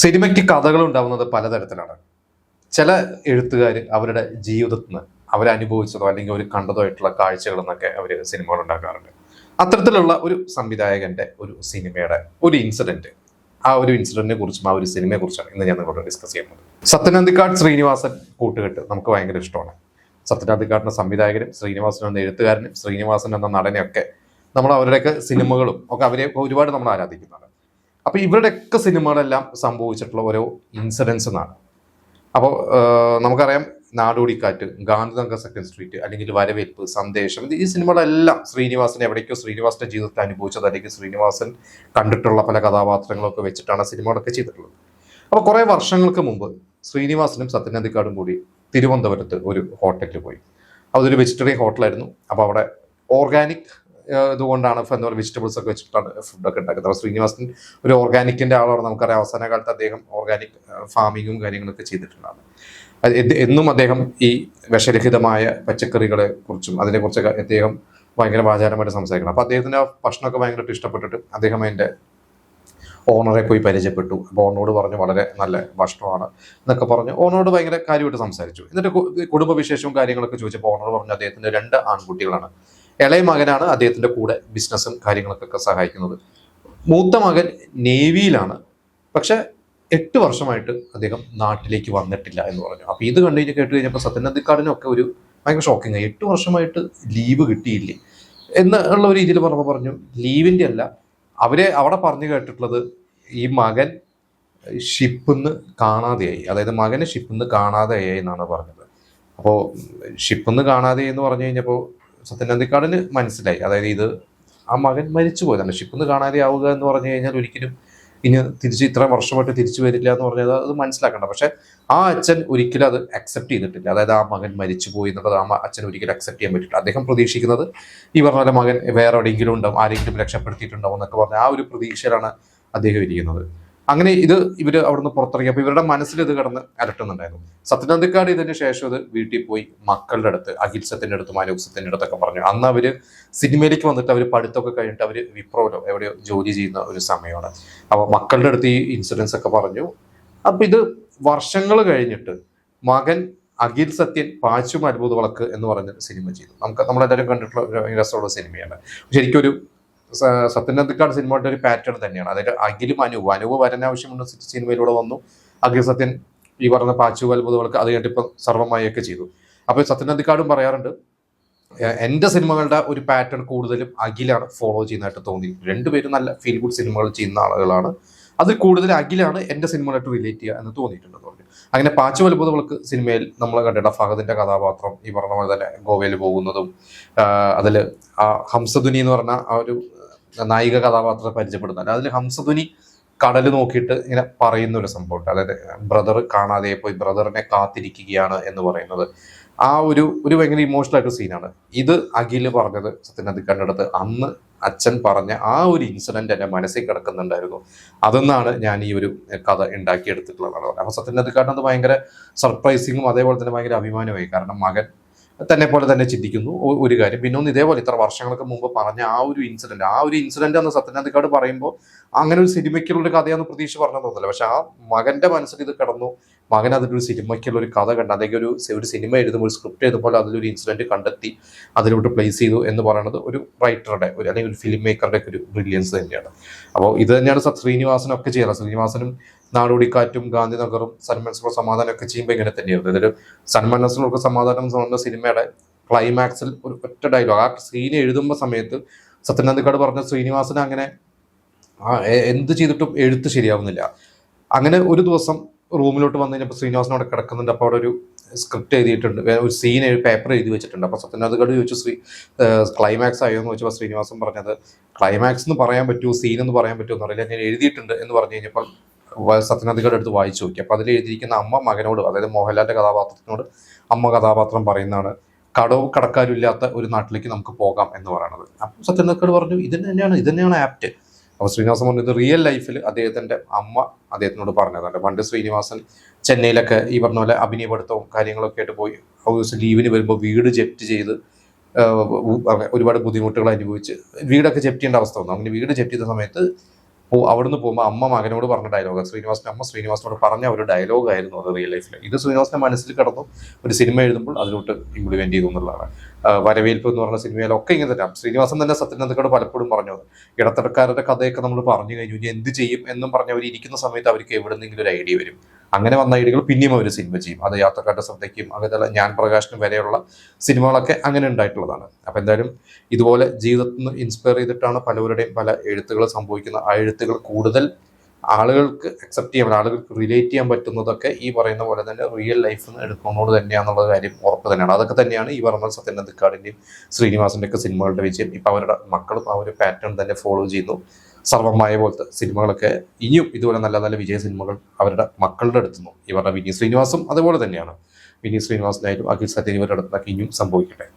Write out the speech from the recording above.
സിനിമയ്ക്ക് കഥകൾ ഉണ്ടാവുന്നത് പലതരത്തിലാണ്. ചില എഴുത്തുകാർ അവരുടെ ജീവിതത്തിൽ നിന്ന് അവരനുഭവിച്ചതോ അല്ലെങ്കിൽ അവർ കണ്ടതോ ആയിട്ടുള്ള കാഴ്ചകൾ എന്നൊക്കെ അവർ സിനിമകൾ ഉണ്ടാക്കാറുണ്ട്. അത്തരത്തിലുള്ള ഒരു സംവിധായകന്റെ ഒരു സിനിമയുടെ ഒരു ഇൻസിഡന്റ്, ആ ഒരു ഇൻസിഡന്റിനെ കുറിച്ചും ആ ഒരു സിനിമയെ കുറിച്ചാണ് ഇന്ന് ഞാൻ നിങ്ങളോട് ഡിസ്കസ് ചെയ്യുന്നത്. സത്യനന്ദിക്കാട് ശ്രീനിവാസൻ കൂട്ടുകെട്ട് നമുക്ക് ഭയങ്കര ഇഷ്ടമാണ്. സത്യനന്ദിക്കാടിന്റെ സംവിധായകനും ശ്രീനിവാസൻ എന്ന എഴുത്തുകാരനും ശ്രീനിവാസൻ എന്ന നടനെയൊക്കെ നമ്മൾ അവരുടെയൊക്കെ സിനിമകളും ഒക്കെ അവരെ ഒരുപാട് നമ്മൾ ആരാധിക്കുന്നതാണ്. അപ്പൊ ഇവരുടെയൊക്കെ സിനിമകളെല്ലാം സംഭവിച്ചിട്ടുള്ള ഓരോ ഇൻസിഡൻസ് എന്നാണ്. അപ്പോൾ നമുക്കറിയാം നാടോടിക്കാറ്റ്, ഗാന്ധിനഗർ സെക്കൻഡ് സ്ട്രീറ്റ്, അല്ലെങ്കിൽ വരവേൽപ്പ്, സന്ദേശം, ഈ സിനിമകളെല്ലാം ശ്രീനിവാസൻ എവിടേക്കോ ശ്രീനിവാസന്റെ ജീവിതത്തിൽ അനുഭവിച്ചത് അല്ലെങ്കിൽ ശ്രീനിവാസൻ കണ്ടിട്ടുള്ള പല കഥാപാത്രങ്ങളൊക്കെ വെച്ചിട്ടാണ് സിനിമകളൊക്കെ ചെയ്തിട്ടുള്ളത്. അപ്പോൾ കുറെ വർഷങ്ങൾക്ക് മുമ്പ് ശ്രീനിവാസനും സത്യനന്ദിക്കാടും കൂടി തിരുവനന്തപുരത്ത് ഒരു ഹോട്ടലിൽ പോയി. അതൊരു വെജിറ്റേറിയൻ ഹോട്ടലായിരുന്നു. അപ്പോൾ അവിടെ ഓർഗാനിക് ഇതുകൊണ്ടാണ് എന്താ പറയുക, വെജിറ്റബിൾസ് ഒക്കെ വെച്ചിട്ടാണ് ഫുഡൊക്കെ ഉണ്ടാക്കുന്നത്. അപ്പോൾ ശ്രീനിവാസൻ ഒരു ഓർഗാനിക്കിന്റെ ആളാണ്. നമുക്കറിയാം അവസാന കാലത്ത് അദ്ദേഹം ഓർഗാനിക് ഫാമിങ്ങും കാര്യങ്ങളൊക്കെ ചെയ്തിട്ടുണ്ടാണ്. എന്നും അദ്ദേഹം ഈ വിഷരഹിതമായ പച്ചക്കറികളെ കുറിച്ചും അതിനെക്കുറിച്ചൊക്കെ അദ്ദേഹം ഭയങ്കര ആചാരമായിട്ട് സംസാരിക്കണം. അപ്പോൾ അദ്ദേഹത്തിന് ആ ഭക്ഷണമൊക്കെ ഭയങ്കരമായിട്ട് ഇഷ്ടപ്പെട്ടിട്ട് അദ്ദേഹം അതിൻ്റെ ഓണറെ പോയി പരിചയപ്പെട്ടു. അപ്പോൾ ഓണറോട് പറഞ്ഞു വളരെ നല്ല ഭക്ഷണമാണ് എന്നൊക്കെ പറഞ്ഞ് ഓണറോട് ഭയങ്കര കാര്യമായിട്ട് സംസാരിച്ചു. എന്നിട്ട് കുടുംബവിശേഷവും കാര്യങ്ങളൊക്കെ ചോദിച്ചപ്പോൾ ഓണർ പറഞ്ഞു അദ്ദേഹത്തിന് 2 ആൺകുട്ടികളാണ്. ഇളയ മകനാണ് അദ്ദേഹത്തിന്റെ കൂടെ ബിസിനസ്സും കാര്യങ്ങളൊക്കെ സഹായിക്കുന്നത്. മൂത്ത മകൻ നേവിയിലാണ്, പക്ഷെ 8 വർഷമായിട്ട് അദ്ദേഹം നാട്ടിലേക്ക് വന്നിട്ടില്ല എന്ന് പറഞ്ഞു. അപ്പൊ ഇത് കേട്ട് കഴിഞ്ഞപ്പോൾ സത്യനന്ദിക്കാടിനൊക്കെ ഒരു ഭയങ്കര ഷോക്കിംഗ് ആയി. 8 വർഷമായിട്ട് ലീവ് കിട്ടിയില്ലേ എന്നുള്ള ഒരു രീതിയിൽ പറഞ്ഞു ലീവിന്റെ അല്ല, അവരെ അവിടെ പറഞ്ഞു കേട്ടിട്ടുള്ളത് ഈ മകൻ ഷിപ്പിന്ന് കാണാതെയായി, അതായത് മകന് ഷിപ്പിന്ന് കാണാതെയായി എന്നാണ് പറഞ്ഞത്. അപ്പോൾ ഷിപ്പിന്ന് കാണാതെയായി എന്ന് പറഞ്ഞു കഴിഞ്ഞപ്പോൾ സത്യനന്ദിക്കാടിന് മനസ്സിലായി, അതായത് ഇത് ആ മകൻ മരിച്ചു പോയതാണ്. ഷിപ്പിന്ന് കാണാതെ ആവുക എന്ന് പറഞ്ഞു കഴിഞ്ഞാൽ ഒരിക്കലും ഇനി തിരിച്ച് ഇത്ര വർഷമായിട്ട് തിരിച്ചു വരില്ല എന്ന് പറഞ്ഞത് അത് മനസ്സിലാക്കണ്ട. പക്ഷെ ആ അച്ഛൻ ഒരിക്കലും അത് അക്സെപ്റ്റ് ചെയ്തിട്ടില്ല. അതായത് ആ മകൻ മരിച്ചു പോയി എന്നുള്ളത് ആ അച്ഛൻ ഒരിക്കലും അക്സെപ്റ്റ് ചെയ്യാൻ പറ്റില്ല. അദ്ദേഹം പ്രതീക്ഷിക്കുന്നത് ഈ പറഞ്ഞ പോലെ മകൻ വേറെ എവിടെയെങ്കിലും ഉണ്ടാവും, ആരെങ്കിലും രക്ഷപ്പെടുത്തിയിട്ടുണ്ടാവും എന്നൊക്കെ പറഞ്ഞ ആ ഒരു പ്രതീക്ഷയിലാണ് അദ്ദേഹം ഇരിക്കുന്നത്. അങ്ങനെ ഇവര് അവിടുന്ന് പുറത്തിറങ്ങി. അപ്പൊ ഇവരുടെ മനസ്സിൽ ഇത് കിടന്ന് അലട്ടുന്നുണ്ടായിരുന്നു. സത്യനന്ദിക്കാട് ഇതിന് ശേഷം ഇത് വീട്ടിൽ പോയി മക്കളുടെ അടുത്ത്, അഖിൽസത്തിന്റെ അടുത്ത്, മാനവസത്തിന്റെ അടുത്തൊക്കെ പറഞ്ഞു. അന്ന് അവര് സിനിമയിലേക്ക് വന്നിട്ട് അവര് പഠിത്തമൊക്കെ കഴിഞ്ഞിട്ട് അവര് വിപ്രോയിലോ എവിടെയോ ജോലി ചെയ്യുന്ന ഒരു സമയമാണ്. അപ്പൊ മക്കളുടെ അടുത്ത് ഈ ഇൻസിഡൻസ് ഒക്കെ പറഞ്ഞു. അപ്പൊ ഇത് വർഷങ്ങൾ കഴിഞ്ഞിട്ട് മകൻ അഖിൽ സത്യൻ പാച്ചും അത്ഭുത വിളക്ക് എന്ന് പറഞ്ഞ സിനിമ ചെയ്തു. നമ്മളെല്ലാവരും കണ്ടിട്ടുള്ള ഒരു രസമുള്ള സിനിമയാണ്. ശരിക്കും ഒരു സത്യനന്ദിക്കാട് സിനിമയുടെ ഒരു പാറ്റേൺ തന്നെയാണ്. അതായത് അഖിലും അനുവ് വരാനാവശ്യമുള്ള സിനിമയിലൂടെ വന്നു. അഖിൽ സത്യൻ ഈ പറഞ്ഞ പാച്ചു അത്ഭുതങ്ങൾക്ക് അത് കഴിഞ്ഞിട്ട് ഇപ്പം സർവമായൊക്കെ ചെയ്തു. അപ്പോൾ സത്യനന്ദിക്കാടും പറയാറുണ്ട്, എൻ്റെ സിനിമകളുടെ ഒരു പാറ്റേൺ കൂടുതലും അഖിലാണ് ഫോളോ ചെയ്യുന്നതായിട്ട് തോന്നി. 2 പേരും നല്ല ഫീൽ ഗുഡ് സിനിമകൾ ചെയ്യുന്ന ആളുകളാണ്. അതിൽ കൂടുതൽ അഖിലാണ് എൻ്റെ സിനിമകളായിട്ട് റിലേറ്റ് ചെയ്യുക എന്ന് തോന്നിയിട്ടുണ്ടെന്ന് പറഞ്ഞു. അങ്ങനെ പാച്ചു അത്ഭുതങ്ങൾക്ക് സിനിമയിൽ നമ്മൾ കണ്ടിട്ട ഫഹദിന്റെ കഥാപാത്രം ഈ പറഞ്ഞ പോലെ തന്നെ ഗോവയിൽ പോകുന്നതും അതിൽ ആ ഹംസധ്വനി എന്ന് പറഞ്ഞ ആ ഒരു നായിക കഥാപാത്രത്തെ പരിചയപ്പെടുന്നുണ്ട്. അതിൽ ഹംസധ്വനി കടൽ നോക്കിയിട്ട് ഇങ്ങനെ പറയുന്ന ഒരു സംഭവമുണ്ട്. അതായത് ബ്രദർ കാണാതെ പോയി ബ്രദറിനെ കാത്തിരിക്കുകയാണ് എന്ന് പറയുന്നത് ആ ഒരു ഭയങ്കര ഇമോഷണൽ ആയിട്ട് സീനാണ്. ഇത് അഖില് പറഞ്ഞത് സത്യനന്ദിക്കാടിന്റെ അടുത്ത് അന്ന് അച്ഛൻ പറഞ്ഞ ആ ഒരു ഇൻസിഡന്റ് എന്റെ മനസ്സിൽ കിടക്കുന്നുണ്ടായിരുന്നു. അതെന്നാണ് ഞാൻ ഈ ഒരു കഥ ഉണ്ടാക്കിയെടുത്തിട്ടുള്ളതാണ്. അപ്പൊ സത്യനന്ദിക്കാടിനത് ഭയങ്കര സർപ്രൈസിങ്ങും അതേപോലെ തന്നെ ഭയങ്കര അഭിമാനമായി. കാരണം മകൻ തന്നെ പോലെ തന്നെ ചിന്തിക്കുന്നു ഒരു കാര്യം. പിന്നെ ഒന്ന് ഇതേപോലെ ഇത്ര വർഷങ്ങൾക്ക് മുമ്പ് പറഞ്ഞ ആ ഒരു ഇൻസിഡന്റ് അന്ന് സത്യനന്ദിക്കാട് പറയുമ്പോൾ അങ്ങനെ ഒരു സിനിമയ്ക്കുള്ള ഒരു കഥയാന്ന് പ്രതീക്ഷ പറഞ്ഞു തോന്നില്ല. പക്ഷെ ആ മകന്റെ മനസ്സിൽ ഇത് കിടന്നു. മകൻ അതിലൊരു സിനിമയ്ക്കുള്ള ഒരു കഥ കണ്ട് അല്ലെങ്കിൽ ഒരു സിനിമ എഴുതുമ്പോൾ ഒരു സ്ക്രിപ്റ്റ് എഴുതുമ്പോൾ അതിലൊരു ഇൻസിഡന്റ് കണ്ടെത്തി അതിലോട്ട് പ്ലേസ് ചെയ്തു എന്ന് പറയുന്നത് ഒരു റൈറ്ററുടെ അല്ലെങ്കിൽ ഒരു ഫിലിം മേക്കറുടെ ഒരു ബ്രില്യൻസ് തന്നെയാണ്. അപ്പോൾ ഇത് തന്നെയാണ് ശ്രീനിവാസനൊക്കെ ചെയ്യാറ്. ശ്രീനിവാസനും നാടോടിക്കാറ്റും ഗാന്ധിനഗറും സൽമാൻ നസറും സമാധാനം ഒക്കെ ചെയ്യുമ്പോൾ ഇങ്ങനെ തന്നെയായിരുന്നു. ഇതൊരു സൽമാൻ നസറും സമാധാനം എന്ന സിനിമയുടെ ക്ലൈമാക്സിൽ ഒരു ഒറ്റ ഡയലോഗ് ആ സീൻ എഴുതുമ്പോൾ സമയത്ത് സത്യനന്ദിക്കാട് പറഞ്ഞ ശ്രീനിവാസന് അങ്ങനെ എന്ത് ചെയ്തിട്ടും എഴുത്ത് ശരിയാവുന്നില്ല. അങ്ങനെ ഒരു ദിവസം റൂമിലോട്ട് വന്നു കഴിഞ്ഞപ്പോൾ ശ്രീനിവാസൻ അവിടെ കിടക്കുന്നുണ്ട്. അപ്പോൾ അവിടെ ഒരു സ്ക്രിപ്റ്റ് എഴുതിയിട്ടുണ്ട്, ഒരു സീൻ പേപ്പർ എഴുതി വെച്ചിട്ടുണ്ട്. അപ്പോൾ സത്യനന്ദിക്കാട് ചോദിച്ചു ക്ലൈമാക്സ് ആയോ എന്ന് ചോദിച്ചപ്പോൾ ശ്രീനിവാസൻ പറഞ്ഞത് ക്ലൈമാക്സ് എന്ന് പറയാൻ പറ്റുമോ സീൻ എന്ന് പറയാൻ പറ്റുമോ എന്ന് അറിയില്ല, ഞാൻ എഴുതിയിട്ടുണ്ട് എന്ന് പറഞ്ഞു കഴിഞ്ഞപ്പോൾ സത്യനന്ദിക്കാട് എടുത്ത് വായിച്ചു നോക്കി. അപ്പോൾ അതിൽ എഴുതിയിരിക്കുന്ന അമ്മ മകനോട്, അതായത് മോഹൻലാലിന്റെ കഥാപാത്രത്തിനോട് അമ്മ കഥാപാത്രം പറയുന്നതാണ് കടക്കാരില്ലാത്ത ഒരു നാട്ടിലേക്ക് നമുക്ക് പോകാം എന്ന് പറയുന്നത്. അപ്പോൾ സത്യനന്ദിക്കാട് പറഞ്ഞു ഇത് തന്നെയാണ് ആപ്റ്റ്. അപ്പോൾ ശ്രീനിവാസൻ പറഞ്ഞു ഇത് റിയൽ ലൈഫിൽ അദ്ദേഹത്തിന്റെ അമ്മ അദ്ദേഹത്തിനോട് പറഞ്ഞതാണ്. പണ്ട് ശ്രീനിവാസൻ ചെന്നൈയിലൊക്കെ ഈ പറഞ്ഞ പോലെ അഭിനയ പഠിത്തവും കാര്യങ്ങളൊക്കെ ആയിട്ട് പോയി ലീവിന് വരുമ്പോൾ വീട് ജപ്റ്റ് ചെയ്ത് ഒരുപാട് ബുദ്ധിമുട്ടുകൾ അനുഭവിച്ച് വീടൊക്കെ ജപ്റ്റ് ചെയ്യേണ്ട അവസ്ഥ വന്നു. അങ്ങനെ വീട് ജപ്റ്റ് ചെയ്ത സമയത്ത് അവിടുന്ന് പോകുമ്പോൾ അമ്മ മകനോട് പറഞ്ഞ ഡയലോഗ്, അമ്മ ശ്രീനിവാസനോട് പറഞ്ഞ ഒരു ഡയലോഗായിരുന്നു അത് റിയൽ ലൈഫിൽ. ഇത് ശ്രീനിവാസന്റെ മനസ്സിൽ കിടന്നു, ഒരു സിനിമ എഴുതുമ്പോൾ അതിലോട്ട് ഇംപ്ലിമെന്റ് ചെയ്തു എന്നുള്ളതാണ്. വരവേൽപ്പ് എന്ന് പറഞ്ഞ സിനിമയിലൊക്കെ ഇങ്ങനെ തന്നെ ശ്രീനിവാസൻ തന്നെ സത്യനന്ദിക്കയോട് പലപ്പോഴും പറഞ്ഞു, ഇടത്തരക്കാരുടെ കഥയൊക്കെ നമ്മൾ പറഞ്ഞു കഴിഞ്ഞു, ഇനി എന്ത് ചെയ്യും എന്നും പറഞ്ഞ് അവർ ഇരിക്കുന്ന സമയത്ത് അവർക്ക് എവിടെന്നെങ്കിലും ഒരു ഐഡിയ വരും. അങ്ങനെ വന്ന ഐഡിയകൾ പിന്നെയും അവർ സിനിമ ചെയ്യും. അത് യാത്രക്കാരുടെ ശ്രദ്ധയ്ക്കും അങ്ങനെ ഞാൻ പ്രകാശനും വരെയുള്ള സിനിമകളൊക്കെ അങ്ങനെ ഉണ്ടായിട്ടുള്ളതാണ്. അപ്പൊ എന്തായാലും ഇതുപോലെ ജീവിതത്തിൽ നിന്ന് ഇൻസ്പയർ ചെയ്തിട്ടാണ് പലവരുടെയും പല എഴുത്തുകൾ സംഭവിക്കുന്നത്. ആ എഴുത്തുകൾ കൂടുതൽ ആളുകൾക്ക് അക്സെപ്റ്റ് ചെയ്യാൻ, ആളുകൾക്ക് റിലേറ്റ് ചെയ്യാൻ പറ്റുന്നതൊക്കെ ഈ പറയുന്ന പോലെ തന്നെ റിയൽ ലൈഫിൽ നിന്ന് എടുക്കുന്നതോട് തന്നെയാണെന്നുള്ള കാര്യം ഉറപ്പ് തന്നെയാണ്. അതൊക്കെ തന്നെയാണ് ഈ പറഞ്ഞ സത്യനന്ദിക്കാടിൻ്റെയും ശ്രീനിവാസന്റെ ഒക്കെ സിനിമകളുടെ വിജയം. ഇപ്പൊ അവരുടെ മക്കളും ആ ഒരു പാറ്റേൺ തന്നെ ഫോളോ ചെയ്യുന്നു. സർവമായ പോലത്തെ സിനിമകളൊക്കെ ഇനിയും ഇതുപോലെ നല്ല നല്ല വിജയ സിനിമകൾ അവരുടെ മക്കളുടെ അടുത്തുനിന്നും, ഈ പറഞ്ഞ വിനീത് ശ്രീനിവാസും അതുപോലെ തന്നെയാണ്. വിനീത് ശ്രീനിവാസനായാലും അഖിൽ സത്യൻ ഇവരുടെ അടുത്തൊക്കെ ഇനിയും സംഭവിക്കട്ടെ.